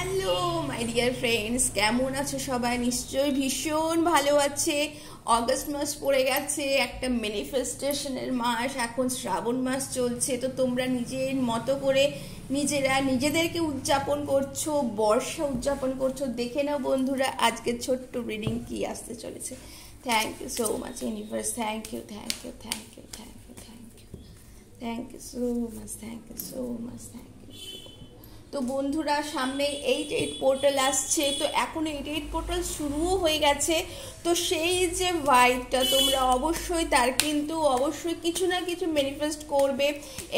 Hello my dear friends, কেমন আছো সবাই? নিশ্চয়ই ভীষণ ভালো আছে। অগস্ট মাস পড়ে গেছে, একটা ম্যানিফেস্টেশনের মাস। এখন শ্রাবণ মাস চলছে, তো তোমরা নিজের মতো করে নিজেরা নিজেদেরকে উদযাপন করছো, বর্ষা উদযাপন করছো। দেখে নাও বন্ধুরা, আজকের ছোট্ট রিডিং কি আসতে চলেছে। Thank you so much universe, thank you, thank you, thank you, thank you, thank you, thank you so much, thank you so much, thank you. তো বন্ধুরা, সামনে 8/8 পোর্টাল আসছে, তো এখন 8/8 পোর্টাল শুরুও হয়ে গেছে। তো সেই যে ভাইবটা তোমরা অবশ্যই তার কিন্তু অবশ্যই কিছু না কিছু ম্যানিফেস্ট করবে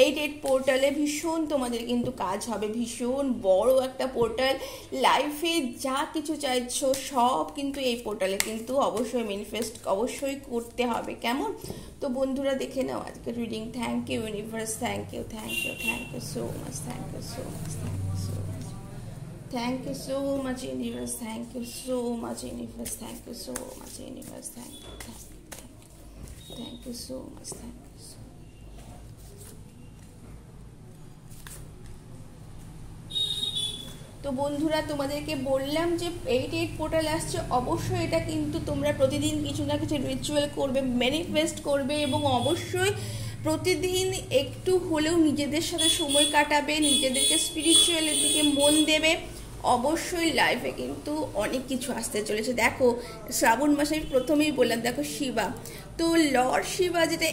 8/8 পোর্টালে। ভীষণ তোমাদের কিন্তু কাজ হবে, ভীষণ বড় একটা পোর্টাল। লাইফে যা কিছু চাইছো সব কিন্তু এই পোর্টালে কিন্তু অবশ্যই ম্যানিফেস্ট অবশ্যই করতে হবে, কেমন? তো বন্ধুরা দেখে নাও আজকের reading. Thank you universe, thank you, thank you, thank you so much, thank you so much, thank you so much universe, thank you so much universe, thank you so much universe, thank you, thank you so much, thank you so much. তো বন্ধুরা, তোমাদেরকে বললাম যে 8/8 portal আসছে, অবশ্যই এটা কিন্তু তোমরা প্রতিদিন কিছু না কিছু রিচুয়াল করবে, ম্যানিফেস্ট করবে, এবং অবশ্যই প্রতিদিন একটু হলেও নিজেদের সাথে সময় কাটাবে, নিজেদেরকে স্পিরিচুয়ালের দিকে মন দেবে। অবশ্যই লাইফে কিন্তু অনেক কিছু আসতে চলেছে। দেখো, শ্রাবণ মাসে প্রথমেই বললাম, দেখো শিবা, তো লর্ড শিবা যেটা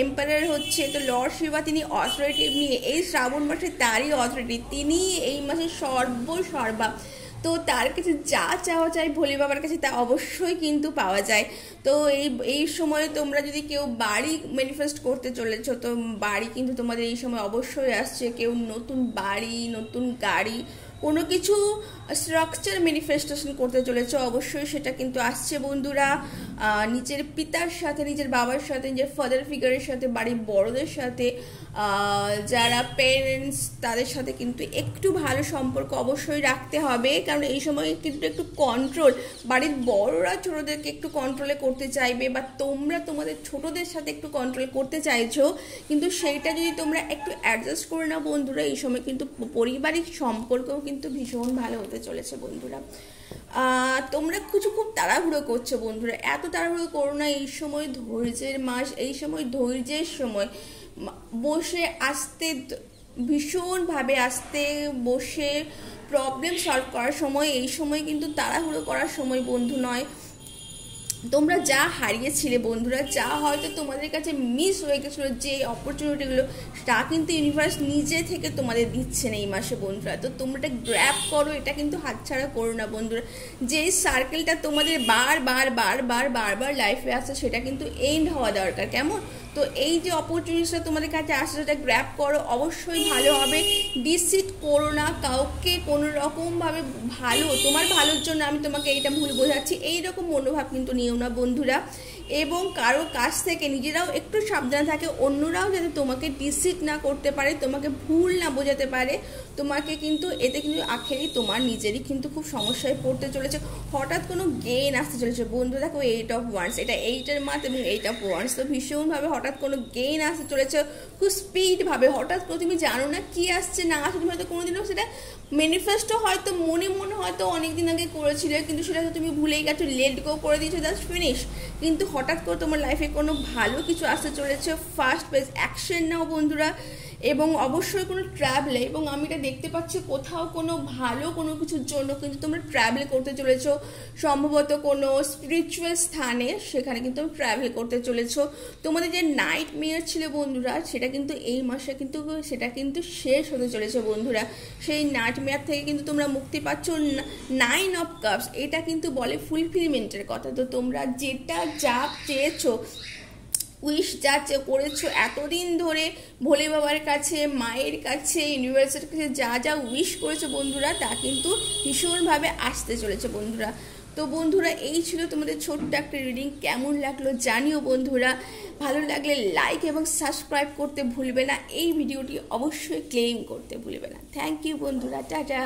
এম্পায়ার হচ্ছে, তো লর্ড শিবা তিনি অথরিটি নিয়ে এই শ্রাবণ মাসে, তারই অথরিটি, তিনি এই মাসে সর্বা। তো তার কাছে যা চাওয়া চাই ভোলে বাবার কাছে তা অবশ্যই কিন্তু পাওয়া যায়। তো এই সময় তোমরা যদি কেউ বাড়ি ম্যানিফেস্ট করতে চলেছো, তো বাড়ি কিন্তু তোমাদের এই সময় অবশ্যই আসছে। কেউ নতুন বাড়ি, নতুন গাড়ি, কোনো কিছু স্ট্রাকচার ম্যানিফেস্টেশন করতে চলেছে, অবশ্যই সেটা কিন্তু আসছে বন্ধুরা। নিজের পিতার সাথে, নিজের বাবার সাথে, নিজের ফাদার ফিগারের সাথে, বাড়ির বড়দের সাথে, যারা পেরেন্টস তাদের সাথে কিন্তু একটু ভালো সম্পর্ক অবশ্যই রাখতে হবে, কারণ এই সময় কিন্তু একটু কন্ট্রোল, বাড়ির বড়রা ছোটদেরকে একটু কন্ট্রোলে করতে চাইবে, বা তোমরা তোমাদের ছোটদের সাথে একটু কন্ট্রোল করতে চাইছো, কিন্তু সেইটা যদি তোমরা একটু অ্যাডজাস্ট করে নাও বন্ধুরা, এই সময় কিন্তু পারিবারিক সম্পর্কও কিন্তু ভীষণ ভালো হতে চলেছে বন্ধুরা। তোমরা কিছু খুব তাড়াহুড়ো করছো বন্ধুরা, এত তাড়াহুড়ো করো না। এই সময় ধৈর্যের মাস, এই সময় ধৈর্যের সময়। বসে আস্তে, ভীষণভাবে আস্তে বসে প্রবলেম সলভ করার সময়, এই সময় কিন্তু তাড়াহুড়ো করার সময় বন্ধু নয়। তোমরা যা হারিয়েছিলে বন্ধুরা, যা হয়তো তোমাদের কাছে মিস হয়ে গেছিলো, যে অপরচুনিটিগুলো, তা কিন্তু ইউনিভার্স নিজে থেকে তোমাদের দিচ্ছেন এই মাসে বন্ধুরা। তো তোমরা এটা গ্র্যাব করো, এটা কিন্তু হাতছাড়া করো না বন্ধুরা। যে সার্কেলটা তোমাদের বারবার লাইফে আসছে, সেটা কিন্তু এন্ড হওয়া দরকার, কেমন? তো এই যে অপরচুনিটিটা তোমাদের কাছে আসছে, সেটা গ্র্যাব করো, অবশ্যই ভালো হবে। ডিসিট করো না কাউকে কোনো রকমভাবে। ভালো, তোমার ভালোর জন্য আমি তোমাকে এইটা ভুল বোঝাচ্ছি, এইরকম মনোভাব কিন্তু নিও না বন্ধুরা। এবং কারো কাছ থেকে নিজেরাও একটু সাবধানে থাকে, অন্যরাও যাতে তোমাকে ডিসিট না করতে পারে, তোমাকে ভুল না বোঝাতে পারে তোমাকে, কিন্তু এতে কিন্তু আখেরি তোমার নিজেরই কিন্তু খুব সমস্যায় পড়তে চলেছে। হঠাৎ কোনো গেইন আসতে চলেছে বন্ধু। দেখো 8 of Wands, এটা 8-এর মাস এবং 8 of Wands, তো ভীষণভাবে হঠাৎ কোনো গেইন আসতে চলেছে, খুব স্পিডভাবে। হঠাৎ করে তুমি জানো না কি আসছে না আসছে, তুমি হয়তো কোনোদিনও সেটা ম্যানিফেস্টো হয়তো মনে হয়তো অনেকদিন আগে করেছিলে, কিন্তু সেটা তো তুমি ভুলেই গেছো, লেট গো করে দিয়েছো, দ্যাটস ফিনিশ। কিন্তু হঠাৎ করে তোমার লাইফে কোনো ভালো কিছু আসতে চলেছে, ফার্স্ট পেজ অ্যাকশন নাও বন্ধুরা। এবং অবশ্যই কোনো ট্রাভেলে, এবং আমি এটা দেখতে পাচ্ছি কোথাও কোনো ভালো কোনো কিছুর জন্য কিন্তু তোমরা ট্রাভেল করতে চলেছো, সম্ভবত কোনো স্পিরিচুয়াল স্থানে, সেখানে কিন্তু ট্রাভেল করতে চলেছো। তোমাদের যে নাইট মেয়ার ছিল বন্ধুরা, সেটা কিন্তু এই মাসে কিন্তু সেটা কিন্তু শেষ হতে চলেছে বন্ধুরা। সেই নাইট মেয়ার থেকে কিন্তু তোমরা মুক্তি পাচ্ছ। 9 of Cups, এটা কিন্তু বলে ফুলফিলমেন্টের কথা। তো তোমরা যেটা যা চেয়েছো, উইশ যা করেছো এতদিন ধরে ভোলে বাবার কাছে, মায়ের কাছে, ইউনিভার্সের কাছে যা উইশ করেছো বন্ধুরা, তা কিন্তু ভীষণভাবে আসতে চলেছে বন্ধুরা। তো বন্ধুরা, এই ছিল তোমাদের ছোট্ট একটা রিডিং। কেমন লাগলো জানিও বন্ধুরা। ভালো লাগলে লাইক এবং সাবস্ক্রাইব করতে ভুলবে না, এই ভিডিওটি অবশ্যই ক্লেম করতে ভুলবে না। থ্যাংক ইউ বন্ধুরা, টাটা।